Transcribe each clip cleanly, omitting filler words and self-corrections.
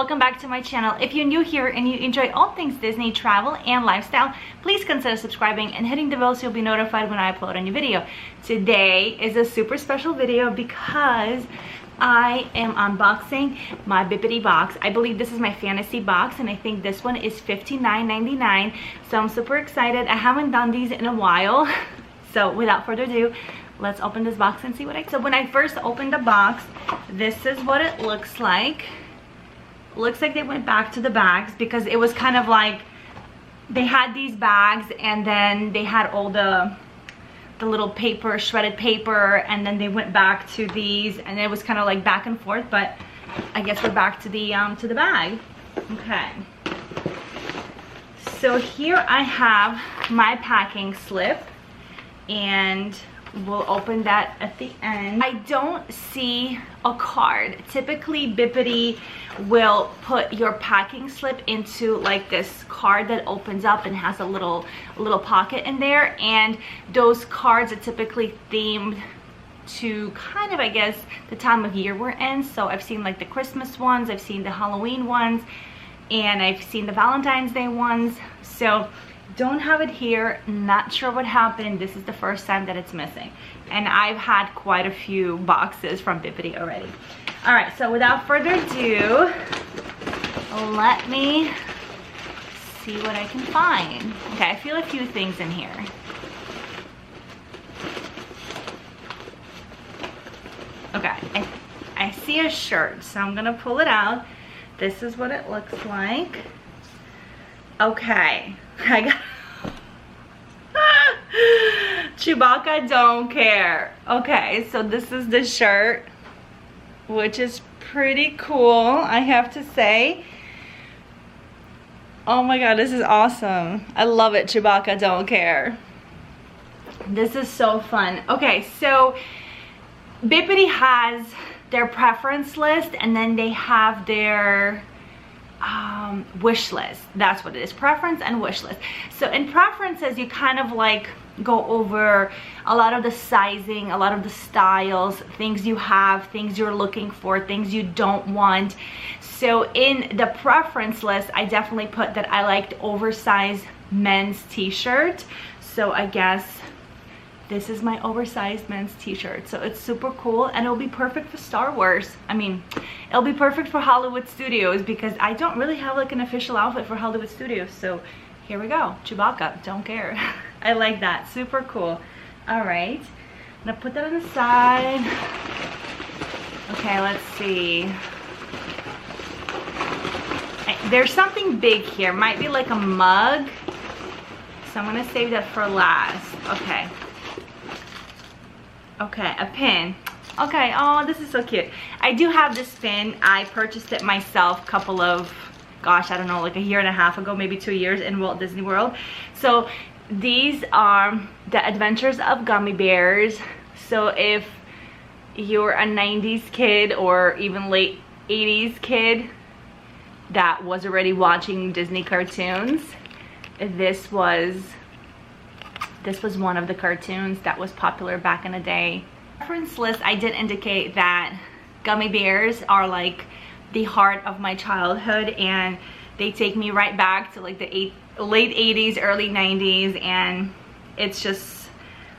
welcome back to my channel. If you're new here and you enjoy all things Disney, travel, and lifestyle, please consider subscribing and hitting the bell so you'll be notified when I upload a new video. Today is a super special video because I am unboxing my Bibbidi box. I believe this is my fantasy box and I think this one is $59.99. So I'm super excited. I haven't done these in a while. So without further ado, let's open this box and see what So when I first opened the box, this is what it looks like. Looks like they went back to the bags because it was kind of like they had these bags and then they had all the little paper, shredded paper, and then they went back to these, and it was kind of like back and forth, but I guess we're back to the bag. Okay. So here I have my packing slip, and we'll open that at the end. I don't see a card. Typically Bibbidi will put your packing slip into like this card that opens up and has a little pocket in there, and those cards are typically themed to kind of, I guess, the time of year we're in. So I've seen like the Christmas ones, I've seen the Halloween ones, and I've seen the Valentine's Day ones. So don't have it here, not sure what happened. This is the first time that it's missing, and I've had quite a few boxes from Bibbidi already. All right, so without further ado, let me see what I can find. Okay, I feel a few things in here. Okay, I see a shirt, so I'm gonna pull it out. This is what it looks like. Okay, I got Chewbacca don't care. Okay, so this is the shirt, which is pretty cool, I have to say. Oh my god, this is awesome. I love it. Chewbacca don't care. This is so fun. Okay, so Bibbidi has their preference list, and then they have their wish list. That's what it is, preference and wish list. So in preferences, you kind of like go over a lot of the sizing, a lot of the styles, things you have, things you're looking for, things you don't want. So in the preference list, I definitely put that I liked oversized men's t-shirt. So I guess this is my oversized men's t-shirt. So it's super cool, and it'll be perfect for Star Wars. I mean, it'll be perfect for Hollywood Studios because I don't really have like an official outfit for Hollywood Studios. So here we go. Chewbacca, don't care. I like that. Super cool. All right. I'm gonna put that on the side. Okay, let's see. There's something big here. Might be like a mug. So I'm gonna save that for last. Okay. Okay, a pin. Okay, oh, this is so cute. I do have this pin. I purchased it myself a couple of, gosh, I don't know, like a year and a half ago, maybe 2 years in Walt Disney World. So these are the Adventures of Gummy Bears. So if you're a 90s kid or even late 80s kid that was already watching Disney cartoons, this was one of the cartoons that was popular back in the day. Reference list, I did indicate that gummy bears are like the heart of my childhood, and they take me right back to like the late 80s, early 90s, and it's just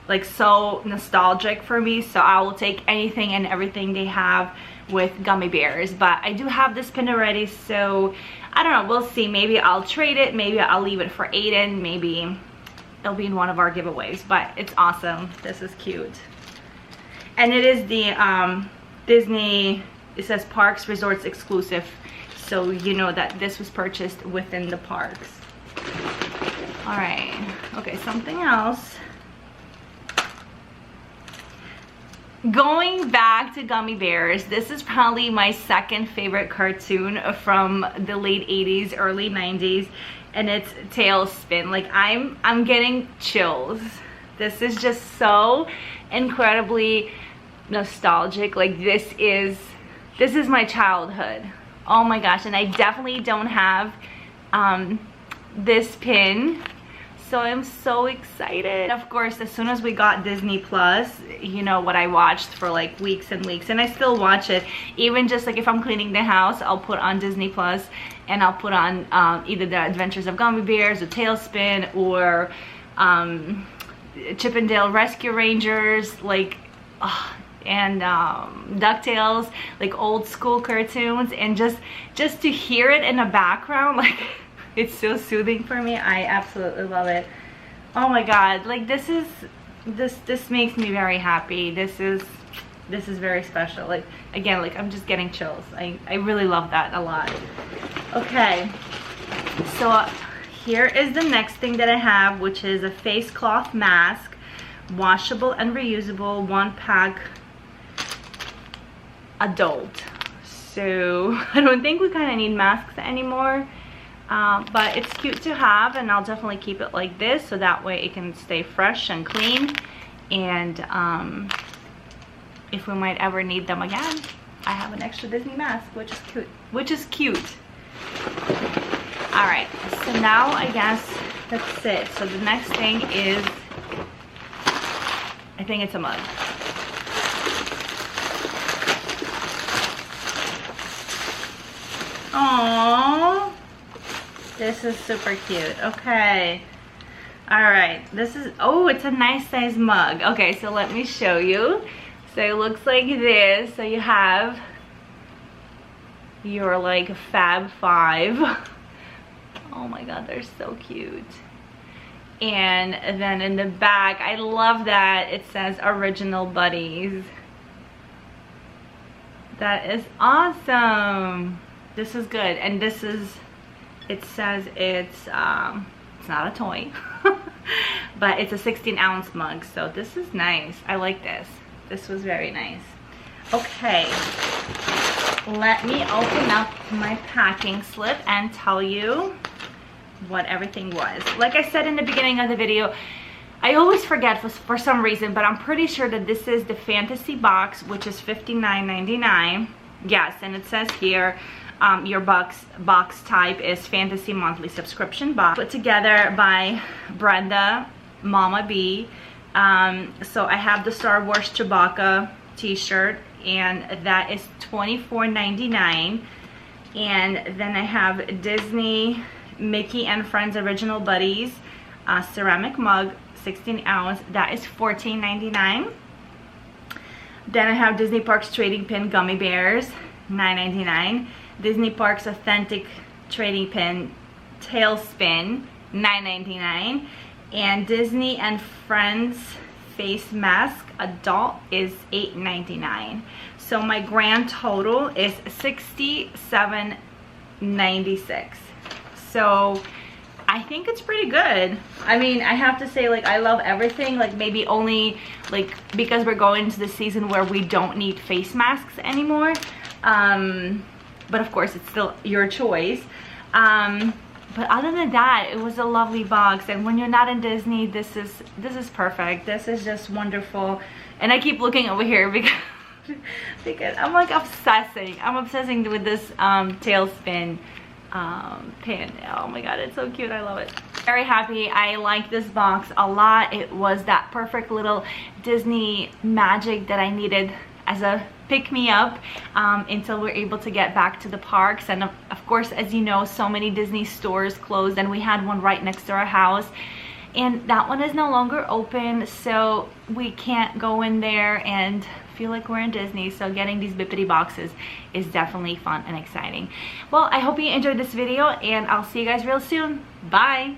like so nostalgic for me. So I will take anything and everything they have with gummy bears. But I do have this pin already, so I don't know, we'll see. Maybe I'll trade it, maybe I'll leave it for Aiden, maybe it'll be in one of our giveaways. But it's awesome. This is cute. And it is the Disney, it says Parks Resorts exclusive, so you know that this was purchased within the parks. All right, okay, something else. Going back to gummy bears, this is probably my second favorite cartoon from the late 80s, early 90s, and it's Tailspin. Like I'm getting chills. This is just so incredibly nostalgic. Like this is my childhood. Oh my gosh. And I definitely don't have this pin, So I'm so excited. Of course, as soon as we got Disney Plus, you know what I watched for like weeks and weeks, and I still watch it. Even just like if I'm cleaning the house, I'll put on Disney Plus and I'll put on either The Adventures of Gummy Bears or Tailspin or Chip and Dale Rescue Rangers, like and DuckTales, like old school cartoons, and just to hear it in the background, like it's so soothing for me. I absolutely love it. Oh my god, like this makes me very happy. This is very special. Like again, like I'm just getting chills. I really love that a lot. Okay, so here is the next thing that I have, which is a face cloth mask, washable and reusable, 1-pack adult. So I don't think we kind of need masks anymore. But it's cute to have, and I'll definitely keep it like this so that way it can stay fresh and clean. And if we might ever need them again, I have an extra Disney mask, which is cute. All right, so now I guess that's it. So the next thing is, I think it's a mug. Aww. This is super cute. Okay. All right. This is, oh, it's a nice size mug. Okay, so let me show you. So it looks like this. So you have your like Fab Five. Oh my god, they're so cute. And then in the back, I love that it says Original Buddies. That is awesome. This is good. And this is, it says it's not a toy, but it's a 16-ounce mug. So this is nice. I like this. This was very nice. Okay, let me open up my packing slip and tell you what everything was. Like I said in the beginning of the video, I always forget for some reason, but I'm pretty sure that this is the fantasy box, which is $59.99. Yes, and it says here your box type is fantasy monthly subscription box, put together by Brenda Mama B. So I have the Star Wars Chewbacca t-shirt, and that is $24.99. And then I have Disney Mickey and Friends Original Buddies ceramic mug, 16-ounce, that is $14.99. Then I have Disney Parks Trading Pin Gummy Bears, $9.99. Disney Parks Authentic Trading Pin Tailspin, $9.99. And Disney and Friends Face Mask Adult is $8.99. So my grand total is $67.96. So I think it's pretty good. I mean, I have to say, like, I love everything. Like, maybe only, like, because we're going into the season where we don't need face masks anymore. But of course, it's still your choice. But other than that, it was a lovely box. And when you're not in Disney, this is perfect. This is just wonderful. And I keep looking over here because I'm like obsessing. I'm obsessing with this Tailspin pin. Oh my god, it's so cute. I love it. Very happy. I like this box a lot. It was that perfect little Disney magic that I needed as a pick-me-up until we're able to get back to the parks. And of course, as you know, so many Disney stores closed, and we had one right next to our house, and that one is no longer open, so we can't go in there and feel like we're in Disney. So getting these Bibbidi boxes is definitely fun and exciting. Well, I hope you enjoyed this video, and I'll see you guys real soon. Bye.